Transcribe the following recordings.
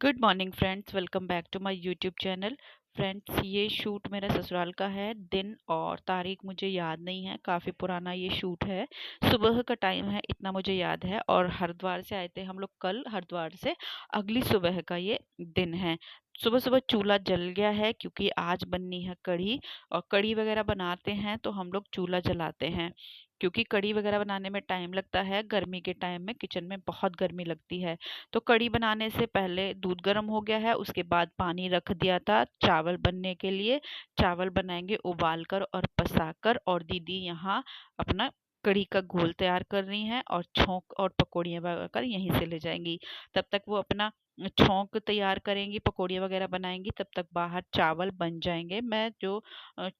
Good morning friends, welcome back to my YouTube channel. Friends, ये shoot मेरा ससुराल का है। दिन और तारीख मुझे याद नहीं है, काफ़ी पुराना ये शूट है। सुबह का टाइम है, इतना मुझे याद है। और हरिद्वार से आए थे हम लोग कल। हरिद्वार से अगली सुबह का ये दिन है। सुबह सुबह चूल्हा जल गया है क्योंकि आज बननी है कढ़ी। और कढ़ी वगैरह बनाते हैं तो हम लोग चूल्हा जलाते हैं, क्योंकि कढ़ी वगैरह बनाने में टाइम लगता है। गर्मी के टाइम में किचन में बहुत गर्मी लगती है। तो कढ़ी बनाने से पहले दूध गर्म हो गया है, उसके बाद पानी रख दिया था चावल बनने के लिए। चावल बनाएंगे उबाल कर और पसा कर, और दीदी यहाँ अपना कढ़ी का घोल तैयार कर रही हैं और छौंक और पकौड़ियाँ बनाकर यहीं से ले जाएंगी। तब तक वो अपना छौंक तैयार करेंगी, पकौड़ियाँ वगैरह बनाएंगी, तब तक बाहर चावल बन जाएंगे। मैं जो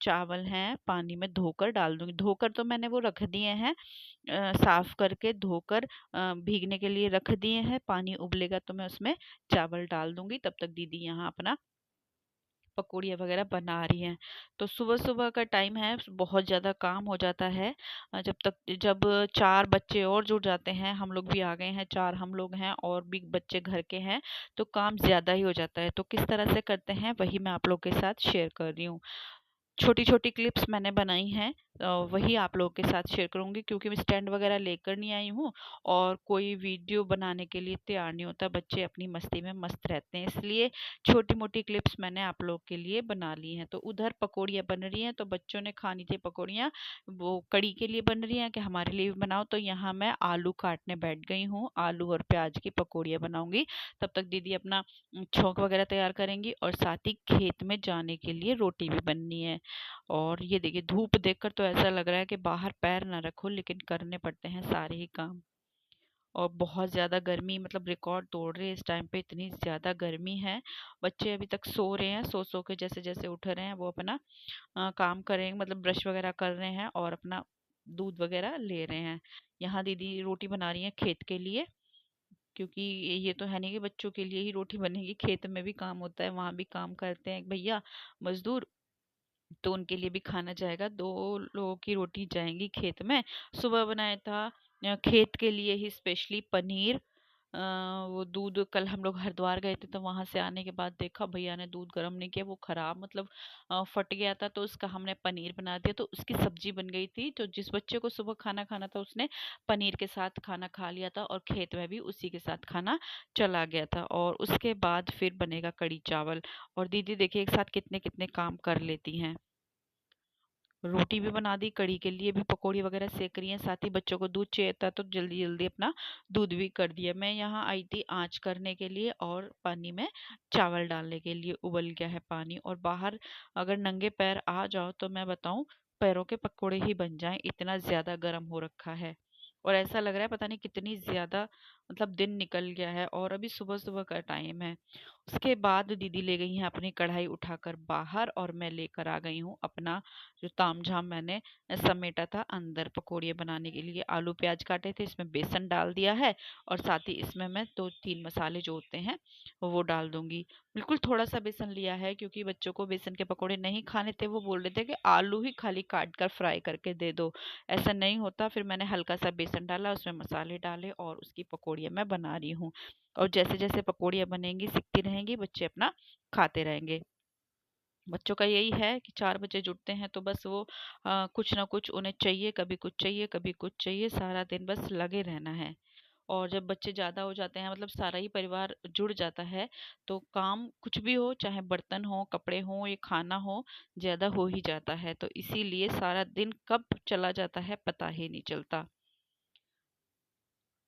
चावल हैं पानी में धोकर डाल दूंगी। धोकर तो मैंने वो रख दिए हैं, साफ करके धोकर भीगने के लिए रख दिए हैं। पानी उबलेगा तो मैं उसमें चावल डाल दूंगी। तब तक दीदी यहाँ अपना पकौड़ियाँ वगैरह बना रही हैं। तो सुबह सुबह का टाइम है, बहुत ज़्यादा काम हो जाता है। जब चार बच्चे और जुड़ जाते हैं, हम लोग भी आ गए हैं, चार हम लोग हैं और भी बच्चे घर के हैं, तो काम ज़्यादा ही हो जाता है। तो किस तरह से करते हैं वही मैं आप लोग के साथ शेयर कर रही हूँ। छोटी-छोटी क्लिप्स मैंने बनाई हैं, वही आप लोगों के साथ शेयर करूँगी, क्योंकि मैं स्टैंड वगैरह लेकर नहीं आई हूँ और कोई वीडियो बनाने के लिए तैयार नहीं होता। बच्चे अपनी मस्ती में मस्त रहते हैं, इसलिए छोटी-मोटी क्लिप्स मैंने आप लोग के लिए बना ली हैं। तो उधर पकौड़ियाँ बन रही हैं, तो बच्चों ने खानी थी पकौड़ियाँ, वो कढ़ी के लिए बन रही हैं कि हमारे लिए भी बनाओ। तो यहाँ मैं आलू काटने बैठ गई हूँ, आलू और प्याज की पकौड़ियाँ बनाऊँगी। तब तक दीदी अपना छौंक वगैरह तैयार करेंगी और साथ ही खेत में जाने के लिए रोटी भी बननी है। और ये देखिए, धूप देखकर तो ऐसा लग रहा है कि बाहर पैर ना रखो, लेकिन करने पड़ते हैं सारे ही काम। और बहुत ज़्यादा गर्मी, मतलब रिकॉर्ड तोड़ रही है इस टाइम पे, इतनी ज़्यादा गर्मी है। बच्चे अभी तक सो रहे हैं, सो सो के जैसे जैसे उठ रहे हैं वो अपना काम करेंगे, मतलब ब्रश वगैरह कर रहे हैं और अपना दूध वगैरह ले रहे हैं। यहाँ दीदी रोटी बना रही हैं खेत के लिए, क्योंकि ये तो है नहीं कि बच्चों के लिए ही रोटी बनेगी, खेत में भी काम होता है, वहाँ भी काम करते हैं एक भैया मजदूर, तो उनके लिए भी खाना जाएगा। 2 लोगों की रोटी जाएँगी खेत में। सुबह बनाया था खेत के लिए ही स्पेशली पनीर। वो दूध, कल हम लोग हरिद्वार गए थे तो वहाँ से आने के बाद देखा भैया ने दूध गर्म नहीं किया, वो खराब, मतलब फट गया था, तो उसका हमने पनीर बना दिया। तो उसकी सब्जी बन गई थी, तो जिस बच्चे को सुबह खाना खाना था उसने पनीर के साथ खाना खा लिया था और खेत में भी उसी के साथ खाना चला गया था। और उसके बाद फिर बनेगा कढ़ी चावल। और दीदी देखिए एक साथ कितने कितने काम कर लेती हैं। रोटी भी बना दी, कढ़ी के लिए भी पकौड़ी वगैरह सेक रही हैं, साथ ही बच्चों को दूध चाहिए था तो जल्दी जल्दी अपना दूध भी कर दिया। मैं यहाँ आई थी आँच करने के लिए और पानी में चावल डालने के लिए। उबल गया है पानी, और बाहर अगर नंगे पैर आ जाओ तो मैं बताऊँ, पैरों के पकोड़े ही बन जाएं, इतना ज़्यादा गर्म हो रखा है। और ऐसा लग रहा है पता नहीं कितनी ज़्यादा, मतलब दिन निकल गया है और अभी सुबह सुबह का टाइम है। उसके बाद दीदी ले गई हैं अपनी कढ़ाई उठाकर बाहर, और मैं लेकर आ गई हूँ अपना जो तामझाम मैंने समेटा था अंदर पकौड़ियाँ बनाने के लिए। आलू प्याज काटे थे, इसमें बेसन डाल दिया है और साथ ही इसमें मैं 2-3 मसाले जो होते हैं वो डाल दूंगी। बिल्कुल थोड़ा सा बेसन लिया है, क्योंकि बच्चों को बेसन के पकौड़े नहीं खाने थे। वो बोल रहे थे कि आलू ही खाली काट कर फ्राई करके दे दो। ऐसा नहीं होता, फिर मैंने हल्का सा बेसन डाला, उसमें मसाले डाले और उसकी पकौड़ियाँ मैं बना रही हूँ। और जैसे जैसे पकौड़ियाँ बनेंगी सिकती रहेंगी, बच्चे अपना खाते रहेंगे। बच्चों का यही है कि 4 बजे जुटते हैं तो बस वो कुछ ना कुछ उन्हें चाहिए, कभी कुछ चाहिए, कभी कुछ चाहिए, सारा दिन बस लगे रहना है। और जब बच्चे ज़्यादा हो जाते हैं, मतलब सारा ही परिवार जुड़ जाता है, तो काम कुछ भी हो, चाहे बर्तन हो, कपड़े हों या खाना हो, ज़्यादा हो ही जाता है। तो इसीलिए सारा दिन कब चला जाता है पता ही नहीं चलता।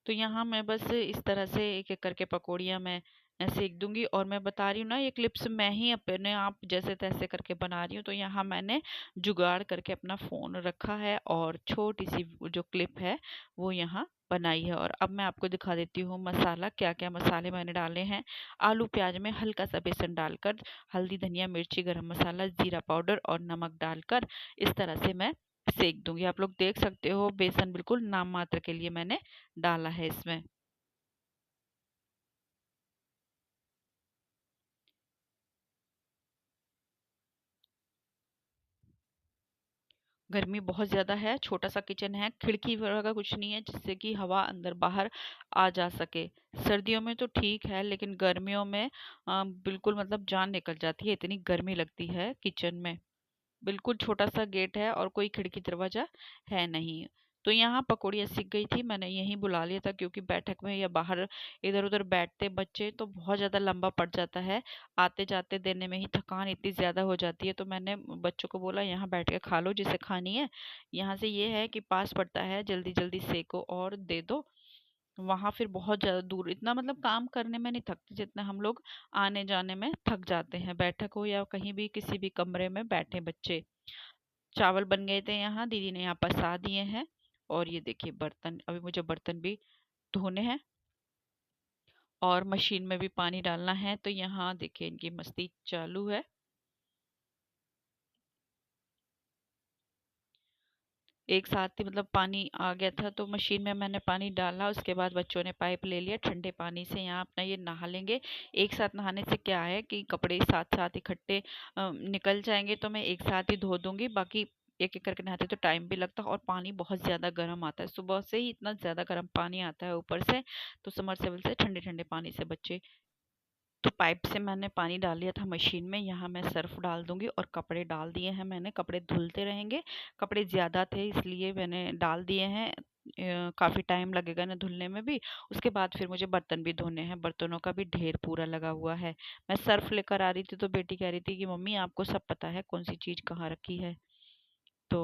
तो यहाँ मैं बस इस तरह से एक-एक करके पकौड़ियाँ मैं सेक दूँगी। और मैं बता रही हूँ ना, ये क्लिप्स मैं ही अपने आप जैसे-तैसे करके बना रही हूँ। तो यहाँ मैंने जुगाड़ करके अपना फ़ोन रखा है और छोटी-सी जो क्लिप है वो यहाँ बनाई है। और अब मैं आपको दिखा देती हूँ मसाला, क्या-क्या मसाले मैंने डाले हैं। आलू प्याज़ में हल्का-सा बेसन डालकर, हल्दी, धनिया, मिर्ची, गरम मसाला, ज़ीरा पाउडर और नमक डालकर इस तरह से मैं सेक दूँगी। आप लोग देख सकते हो, बेसन बिल्कुल नाम मात्र के लिए मैंने डाला है इसमें। गर्मी बहुत ज़्यादा है, छोटा-सा किचन है, खिड़की वगैरह का कुछ नहीं है जिससे कि हवा अंदर-बाहर आ जा सके। सर्दियों में तो ठीक है, लेकिन गर्मियों में बिल्कुल मतलब जान निकल जाती है, इतनी गर्मी लगती है किचन में। बिल्कुल छोटा-सा गेट है और कोई खिड़की-दरवाज़ा है नहीं। तो यहाँ पकौड़ियाँ सीख गई थी, मैंने यहीं बुला लिया था क्योंकि बैठक में या बाहर इधर-उधर बैठते बच्चे तो बहुत ज़्यादा लंबा पड़ जाता है। आते-जाते देने में ही थकान इतनी ज़्यादा हो जाती है, तो मैंने बच्चों को बोला यहाँ बैठ के खा लो जिसे खानी है। यहाँ से ये है कि पास पड़ता है, जल्दी-जल्दी सेको और दे दो। वहाँ फिर बहुत ज़्यादा दूर इतना मतलब काम करने में नहीं थकते जितना हम लोग आने-जाने में थक जाते हैं। बैठक हो या कहीं भी किसी भी कमरे में बैठे बच्चे। चावल बन गए थे यहाँ, दीदी ने यहाँ पसा दिए हैं। और ये देखिए बर्तन, अभी मुझे बर्तन भी धोने हैं और मशीन में भी पानी डालना है। तो यहाँ देखिए इनकी मस्ती चालू है। एक साथ ही मतलब पानी आ गया था तो मशीन में मैंने पानी डाला, उसके बाद बच्चों ने पाइप ले लिया ठंडे पानी से। यहाँ अपना ये नहा लेंगे। एक साथ नहाने से क्या है कि कपड़े साथ साथ इकट्ठे निकल जाएंगे, तो मैं एक साथ ही धो दूंगी। बाकी एक एक करके नहाते तो टाइम भी लगता है और पानी बहुत ज़्यादा गर्म आता है, सुबह से ही इतना ज़्यादा गर्म पानी आता है ऊपर से। तो समरसेबल से ठंडे ठंडे पानी से बच्चे, तो पाइप से मैंने पानी डाल लिया था मशीन में। यहाँ मैं सर्फ डाल दूंगी और कपड़े डाल दिए हैं मैंने। कपड़े धुलते रहेंगे, कपड़े ज़्यादा थे इसलिए मैंने डाल दिए हैं। काफ़ी टाइम लगेगा ना धुलने में भी। उसके बाद फिर मुझे बर्तन भी धोने हैं, बर्तनों का भी ढेर पूरा लगा हुआ है। मैं सर्फ लेकर आ रही थी तो बेटी कह रही थी कि मम्मी आपको सब पता है कौन सी चीज़ कहाँ रखी है। तो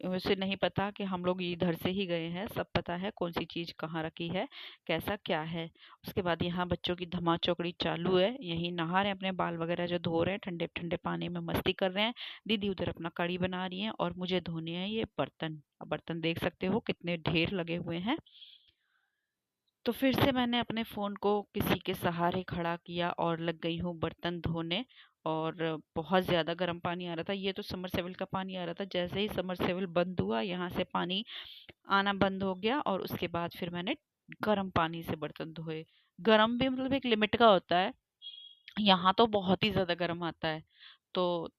उसे नहीं पता कि हम लोग इधर से ही गए हैं, सब पता है कौन सी चीज़ कहाँ रखी है, कैसा क्या है। उसके बाद यहाँ बच्चों की धमा चौकड़ी चालू है, यहीं नहा रहे हैं, अपने बाल वगैरह जो धो रहे हैं, ठंडे ठंडे पानी में मस्ती कर रहे हैं। दीदी उधर अपना कढ़ी बना रही हैं और मुझे धोने हैं ये बर्तन। अब बर्तन देख सकते हो कितने ढेर लगे हुए हैं। तो फिर से मैंने अपने फ़ोन को किसी के सहारे खड़ा किया और लग गई हूँ बर्तन धोने। और बहुत ज़्यादा गर्म पानी आ रहा था, ये तो समरसेबल का पानी आ रहा था। जैसे ही समरसेबल बंद हुआ, यहाँ से पानी आना बंद हो गया और उसके बाद फिर मैंने गर्म पानी से बर्तन धोए। गर्म भी मतलब एक लिमिट का होता है, यहाँ तो बहुत ही ज़्यादा गर्म आता है। तो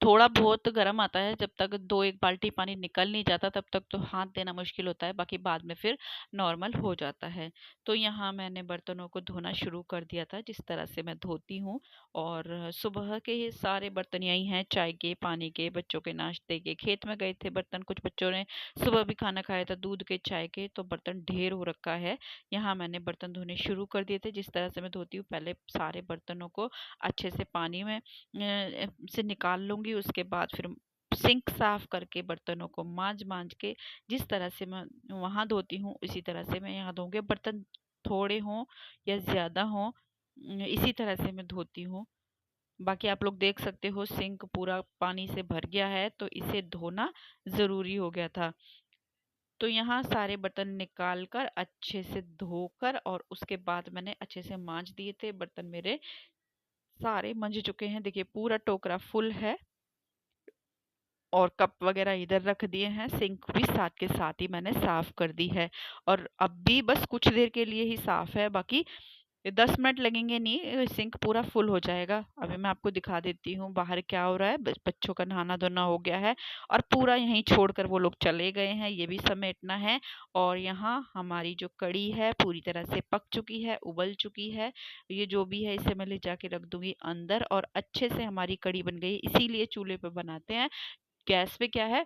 थोड़ा बहुत गर्म आता है, जब तक 2-1 बाल्टी पानी निकल नहीं जाता तब तक तो हाथ देना मुश्किल होता है, बाकी बाद में फिर नॉर्मल हो जाता है। तो यहाँ मैंने बर्तनों को धोना शुरू कर दिया था जिस तरह से मैं धोती हूँ। और सुबह के ये सारे बर्तन यही हैं, चाय के, पानी के, बच्चों के नाश्ते के। खेत में गए थे बर्तन, कुछ बच्चों ने सुबह भी खाना खाया था, दूध के, चाय के, तो बर्तन ढेर हो रखा है। यहाँ मैंने बर्तन धोने शुरू कर दिए थे। जिस तरह से मैं धोती हूँ, पहले सारे बर्तनों को अच्छे से पानी में से निकाल लूँगी। उसके बाद फिर सिंक साफ करके बर्तनों को मांज के, जिस तरह से मैं वहाँ धोती हूँ उसी तरह से मैं यहाँ धोऊंगी। बर्तन थोड़े हों या ज़्यादा हों, इसी तरह से मैं धोती हूँ। बाकी आप लोग देख सकते हो सिंक पूरा पानी से भर गया है, तो इसे धोना ज़रूरी हो गया था। तो यहाँ सारे बर्तन निकाल कर अच्छे से धोकर और उसके बाद मैंने अच्छे से मांज दिए थे। बर्तन मेरे सारे मंज चुके हैं, देखिए पूरा टोकरा फुल है। और कप वगैरह इधर रख दिए हैं, सिंक भी साथ के साथ ही मैंने साफ कर दी है। और अब भी बस कुछ देर के लिए ही साफ है, बाकी 10 मिनट लगेंगे नहीं, सिंक पूरा फुल हो जाएगा। अभी मैं आपको दिखा देती हूँ बाहर क्या हो रहा है। बच्चों का नहाना धोना हो गया है और पूरा यहीं छोड़कर वो लोग चले गए हैं, ये भी समेटना है। और यहाँ हमारी जो कढ़ी है पूरी तरह से पक चुकी है, उबल चुकी है। ये जो भी है इसे मैं ले जाके रख दूंगी अंदर और अच्छे से हमारी कढ़ी बन गई। इसीलिए चूल्हे पे बनाते हैं, गैस पे क्या है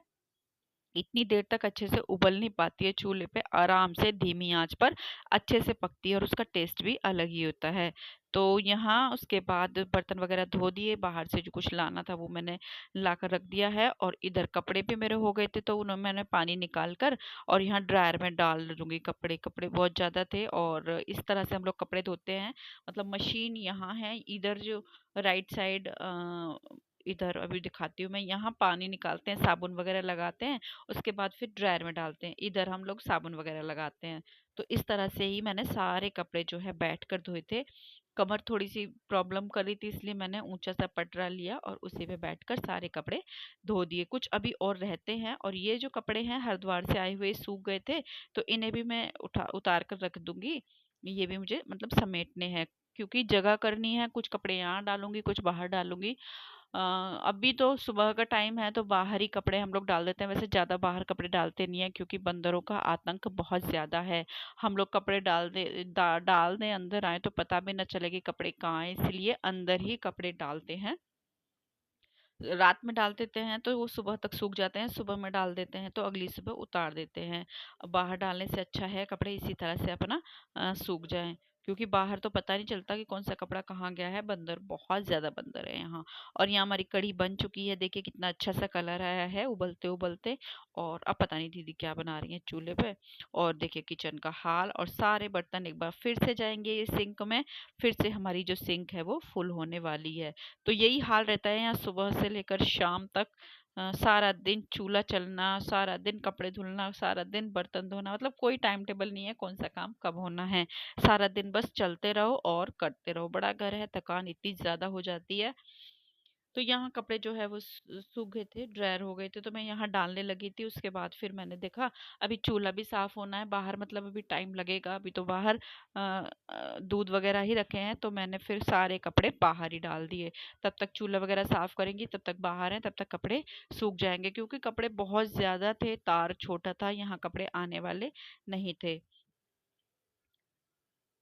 इतनी देर तक अच्छे से उबल नहीं पाती है। चूल्हे पे आराम से धीमी आंच पर अच्छे से पकती है और उसका टेस्ट भी अलग ही होता है। तो यहाँ उसके बाद बर्तन वगैरह धो दिए, बाहर से जो कुछ लाना था वो मैंने ला कर रख दिया है। और इधर कपड़े भी मेरे हो गए थे तो उन्हें मैंने पानी निकाल कर और यहाँ ड्रायर में डाल दूंगी। कपड़े कपड़े बहुत ज़्यादा थे और इस तरह से हम लोग कपड़े धोते हैं। मतलब मशीन यहाँ है, इधर जो राइट साइड, इधर अभी दिखाती हूँ मैं, यहाँ पानी निकालते हैं, साबुन वगैरह लगाते हैं, उसके बाद फिर ड्रायर में डालते हैं। इधर हम लोग साबुन वगैरह लगाते हैं। तो इस तरह से ही मैंने सारे कपड़े जो है बैठ कर धोए थे। कमर थोड़ी सी प्रॉब्लम कर रही थी इसलिए मैंने ऊंचा सा पटरा लिया और उसी पे बैठकर सारे कपड़े धो दिए। कुछ अभी और रहते हैं और ये जो कपड़े हैं हरिद्वार से आए हुए सूख गए थे, तो इन्हें भी मैं उतार कर रख दूंगी। ये भी मुझे मतलब समेटने हैं क्योंकि जगह करनी है, कुछ कपड़े यहाँ डालूंगी कुछ बाहर डालूंगी। अभी तो सुबह का टाइम है तो बाहर ही कपड़े हम लोग डाल देते हैं। वैसे ज़्यादा बाहर कपड़े डालते नहीं है क्योंकि बंदरों का आतंक बहुत ज़्यादा है। हम लोग कपड़े डाल दें अंदर आए तो पता भी ना चले कि कपड़े कहाँ हैं, इसलिए अंदर ही कपड़े डालते हैं। रात में डाल देते हैं तो वो सुबह तक सूख जाते हैं, सुबह में डाल देते हैं तो अगली सुबह उतार देते हैं। बाहर डालने से अच्छा है कपड़े इसी तरह से अपना सूख जाएं, क्योंकि बाहर तो पता नहीं चलता कि कौन सा कपड़ा कहाँ गया है। बंदर, बहुत ज्यादा बंदर है यहाँ। और यहाँ हमारी कढ़ी बन चुकी है, देखिए कितना अच्छा सा कलर आया है उबलते उबलते। और अब पता नहीं दीदी क्या बना रही है चूल्हे पे। और देखिए किचन का हाल, और सारे बर्तन एक बार फिर से जाएंगे ये सिंक में। फिर से हमारी जो सिंक है वो फुल होने वाली है। तो यही हाल रहता है यहाँ सुबह से लेकर शाम तक। सारा दिन चूल्हा चलना, सारा दिन कपड़े धुलना, सारा दिन बर्तन धोना, मतलब कोई टाइम टेबल नहीं है कौन सा काम कब होना है। सारा दिन बस चलते रहो और करते रहो। बड़ा घर है, थकान इतनी ज्यादा हो जाती है। तो यहाँ कपड़े जो है वो सूख गए थे, ड्रायर हो गए थे, तो मैं यहाँ डालने लगी थी। उसके बाद फिर मैंने देखा अभी चूल्हा भी साफ होना है बाहर, मतलब अभी टाइम लगेगा। अभी तो बाहर दूध वगैरह ही रखे हैं, तो मैंने फिर सारे कपड़े बाहर ही डाल दिए। तब तक चूल्हा वगैरह साफ करेंगी, तब तक बाहर हैं, तब तक कपड़े सूख जाएंगे। क्योंकि कपड़े बहुत ज्यादा थे, तार छोटा था, यहाँ कपड़े आने वाले नहीं थे।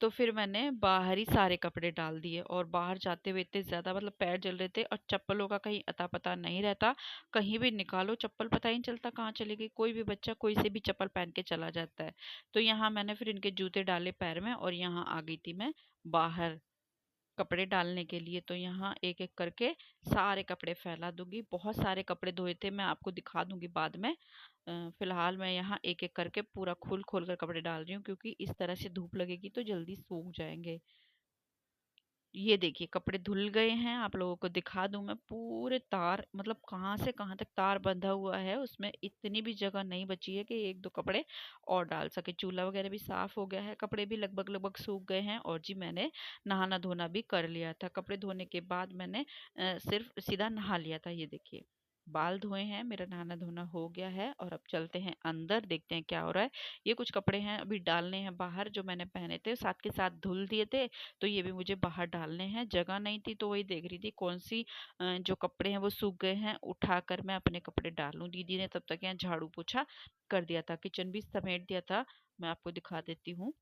तो फिर मैंने बाहर ही सारे कपड़े डाल दिए। और बाहर जाते हुए इतने ज़्यादा मतलब पैर जल रहे थे, और चप्पलों का कहीं अता पता नहीं रहता। कहीं भी निकालो चप्पल पता ही नहीं चलता कहाँ चली गई। कोई भी बच्चा कोई से भी चप्पल पहन के चला जाता है। तो यहाँ मैंने फिर इनके जूते डाले पैर में, और यहाँ आ गई थी मैं बाहर कपड़े डालने के लिए। तो यहाँ एक एक करके सारे कपड़े फैला दूंगी। बहुत सारे कपड़े धोए थे, मैं आपको दिखा दूंगी बाद में। फिलहाल मैं यहाँ एक एक करके पूरा खोल खोल कर कपड़े डाल रही हूँ, क्योंकि इस तरह से धूप लगेगी तो जल्दी सूख जाएंगे। ये देखिए कपड़े धुल गए हैं, आप लोगों को दिखा दूं मैं पूरे तार, मतलब कहाँ से कहाँ तक तार बंधा हुआ है। उसमें इतनी भी जगह नहीं बची है कि एक दो कपड़े और डाल सके। चूल्हा वगैरह भी साफ हो गया है, कपड़े भी लगभग लगभग सूख गए हैं। और जी मैंने नहाना धोना भी कर लिया था। कपड़े धोने के बाद मैंने सिर्फ सीधा नहा लिया था। ये देखिए बाल धोए हैं, मेरा नहाना धोना हो गया है। और अब चलते हैं अंदर, देखते हैं क्या हो रहा है। ये कुछ कपड़े हैं अभी डालने हैं बाहर, जो मैंने पहने थे साथ के साथ धुल दिए थे। तो ये भी मुझे बाहर डालने हैं। जगह नहीं थी तो वही देख रही थी कौन सी जो कपड़े हैं वो सूख गए हैं, उठाकर मैं अपने कपड़े डालूं। दीदी ने तब तक यहाँ झाड़ू पोछा कर दिया था, किचन भी समेट दिया था। मैं आपको दिखा देती हूँ।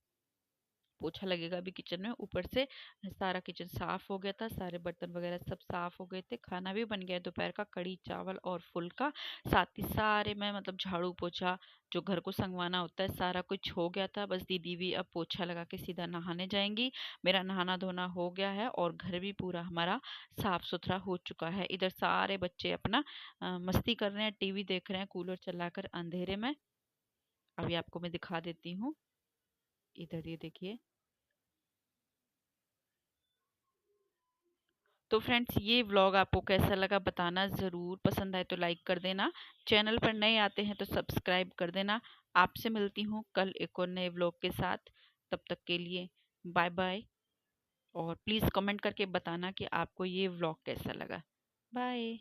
पोछा लगेगा अभी किचन में। ऊपर से सारा किचन साफ हो गया था, सारे बर्तन वगैरह सब साफ हो गए थे। खाना भी बन गया दोपहर का, कड़ी चावल और फुल्का। साथ ही सारे मैं मतलब झाड़ू पोछा जो घर को संगवाना होता है सारा कुछ हो गया था। बस दीदी भी अब पोछा लगा के सीधा नहाने जाएंगी। मेरा नहाना धोना हो गया है, और घर भी पूरा हमारा साफ सुथरा हो चुका है। इधर सारे बच्चे अपना मस्ती कर रहे हैं, टीवी देख रहे हैं कूलर चलाकर अंधेरे में। अभी आपको मैं दिखा देती हूँ, इधर ये देखिए। तो फ्रेंड्स ये व्लॉग आपको कैसा लगा बताना ज़रूर। पसंद आए तो लाइक कर देना, चैनल पर नए आते हैं तो सब्सक्राइब कर देना। आपसे मिलती हूँ कल एक और नए व्लॉग के साथ। तब तक के लिए बाय बाय। और प्लीज़ कमेंट करके बताना कि आपको ये व्लॉग कैसा लगा। बाय।